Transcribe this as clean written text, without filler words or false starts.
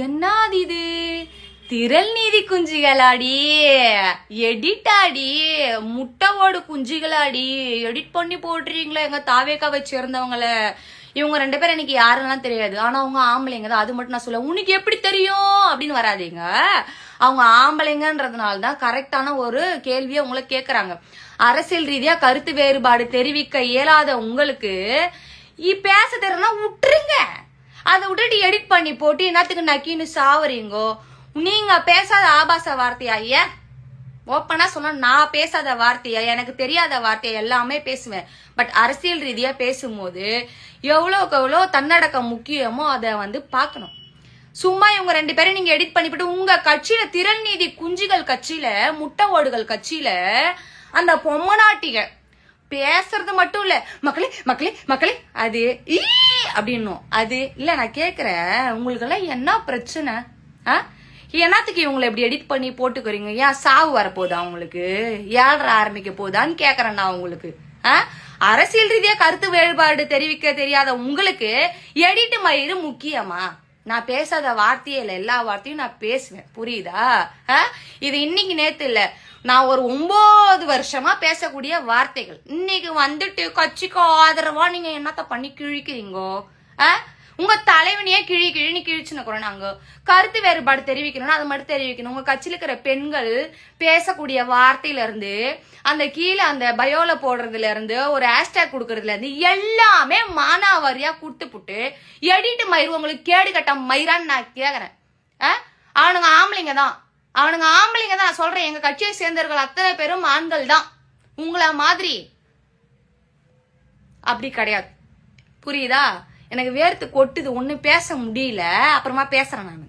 என்னது இது? திரள் நீதி குஞ்சுகளாடி, எடிட்டாடி, முட்டை ஓடு குஞ்சுகளாடி, எடிட் பண்ணி போட்டுறீங்களா எங்க தாவேக்காவை சேர்ந்தவங்கள. இவங்க 2 பேரும் எனக்கு யாருன்னெல்லாம் தெரியாது, ஆனா அவங்க ஆம்பளைங்க தான். அது மட்டும் நான் சொல்ல. உனக்கு எப்படி தெரியும் அப்படின்னு வராதீங்க. அவங்க ஆம்பளைங்கன்றதுனால தான் கரெக்டான ஒரு கேள்வியை உங்களை கேட்கறாங்க. அரசியல் ரீதியா கருத்து வேறுபாடு தெரிவிக்க இயலாத உங்களுக்கு பேச தெரியனா விட்டுருங்க. அதை விட்டுட்டு எடிட் பண்ணி போட்டு என்னத்துக்கு நக்கின்னு சாவறீங்கோ. நீங்க பேசாத ஆபாச வார்த்தையா? ஏன் ஓப்பனா சொன்னா நான் பேசாத வார்த்தையா, எனக்கு தெரியாத வார்த்தையா எல்லாமே பேசுவேன். பட் அரசியல் ரீதியா பேசும்போது எவ்வளோக்கு எவ்வளோ தன்னடக்கம் முக்கியமோ அதை பார்க்கணும். சும்மா இவங்க 2 பேரும் நீங்க எடிட் பண்ணிவிட்டு உங்க கட்சியில திரள் நீதி குஞ்சுகள் கட்சியில, முட்டை ஓடுகள் கட்சியில அந்த பொம்மநாட்டிக பேசுறது மட்டும் இல்ல, மக்களே மக்களே மக்களே அது அப்படின்னும். அது இல்ல. நான் கேக்குறேன், உங்களுக்கு எல்லாம் என்ன பிரச்சனை? என்னத்துக்கு இவங்களை எப்படி எடிட் பண்ணி போட்டுக்கிறீங்க? ஏன் சாவு வரப்போதா உங்களுக்கு? ஏழ்ற ஆரம்பிக்க போதான்னு கேக்குறேன் நான் உங்களுக்கு. அரசியல் ரீதியா கருத்து வேறுபாடு தெரிவிக்க தெரியாத உங்களுக்கு எடிட் மயிறு முக்கியமா? நான் பேசாத வார்த்தையே இல்ல, எல்லா வார்த்தையும் நான் பேசுவேன். புரியுதா? இது இன்னைக்கு நேத்து இல்ல, நான் ஒரு 9 வருஷமா பேசக்கூடிய வார்த்தைகள். இன்னைக்கு வந்துட்டு கட்சிக்கு ஆதரவா நீங்க என்னத்த பண்ணி கிழிக்கிறீங்கோ? உங்க தலைவனையே கிழின்னு கிழிச்சுன்னு கூட நாங்க கருத்து வேறுபாடு தெரிவிக்கணும்னா அது மட்டும் தெரிவிக்கணும். உங்க கட்சியில இருக்கிற பெண்கள் பேசக்கூடிய வார்த்தையில இருந்து, அந்த கீழே அந்த பயோல போடுறதுல இருந்து, ஒரு ஹேஷ்டேக் கொடுக்கறதுல இருந்து எல்லாமே மானாவாரியா கொடுத்துப்புட்டு எடிட்டு மயிறு உங்களுக்கு கேடு கட்ட மயிரான்னு நான் கேக்குறேன். அவனுங்க ஆம்பளைங்க தான், அவனுங்க ஆம்பளைங்க தான் சொல்றேன். எங்க கட்சியை சேர்ந்தவர்கள் அத்தனை பேரும் ஆண்கள் தான். உங்களை மாதிரி அப்படி கிடையாது. புரியுதா? எனக்கு வேர்த்து கொட்டுது, ஒண்ணு பேச முடியல. அப்புறமா பேசுறேன் நான்.